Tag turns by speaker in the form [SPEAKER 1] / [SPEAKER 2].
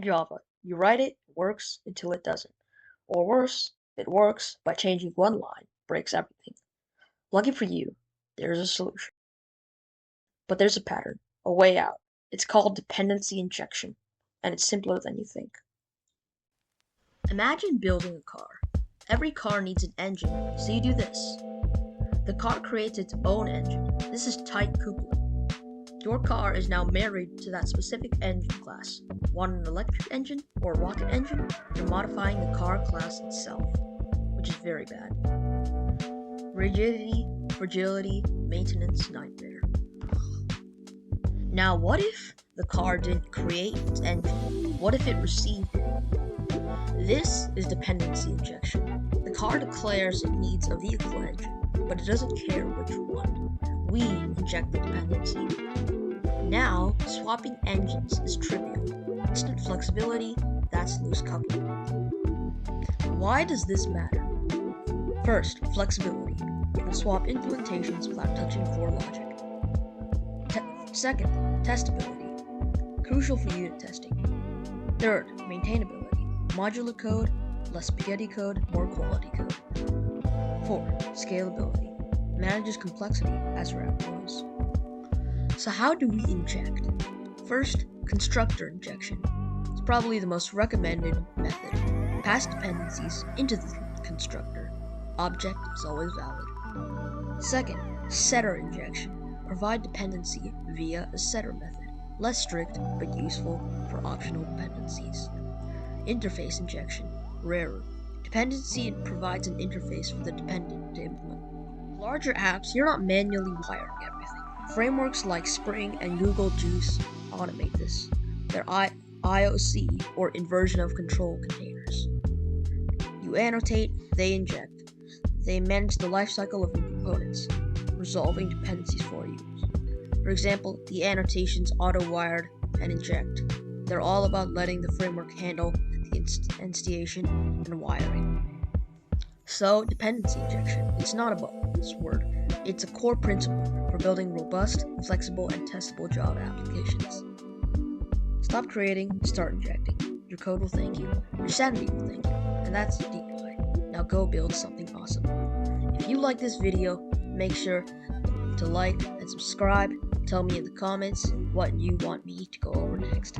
[SPEAKER 1] Java. You write it, it works until it doesn't. Or worse, it works, but changing one line breaks everything. Lucky for you, there's a solution. But there's a pattern, a way out. It's called dependency injection, and it's simpler than you think. Imagine building a car. Every car needs an engine, so you do this. The car creates its own engine. This is tight coupling. Your car is now married to that specific engine class. Want an electric engine or a rocket engine? You're modifying the car class itself, which is very bad. Rigidity, fragility, maintenance nightmare. Now what if the car didn't create its engine? What if it received it? This is dependency injection. The car declares it needs a vehicle engine, but it doesn't care which one. We inject the dependency. Now, swapping engines is trivial. Instant flexibility, that's loose coupling. Why does this matter? First, flexibility. You can swap implementations without touching core logic. Second, testability. Crucial for unit testing. Third, maintainability. Modular code, less spaghetti code, more quality code. Fourth, scalability. Manages complexity as your app grows. So how do we inject? First, constructor injection. It's probably the most recommended method. Pass dependencies into the constructor. Object is always valid. Second, setter injection. Provide dependency via a setter method. Less strict, but useful for optional dependencies. Interface injection. Rarer. Dependency provides an interface for the dependent to implement. Larger apps, you're not manually wiring everything. Frameworks like Spring and Google Juice automate this. They're IOC, or inversion of control containers. You annotate, they inject. They manage the lifecycle of components, resolving dependencies for you. For example, the annotations auto-wired and inject. They're all about letting the framework handle the instantiation and wiring. So, dependency injection, it's not a buzzword. It's a core principle for building robust, flexible, and testable Java applications. Stop creating, start injecting. Your code will thank you. Your sanity will thank you. And that's DeepI. Now go build something awesome. If you like this video, make sure to like and subscribe. Tell me in the comments what you want me to go over next.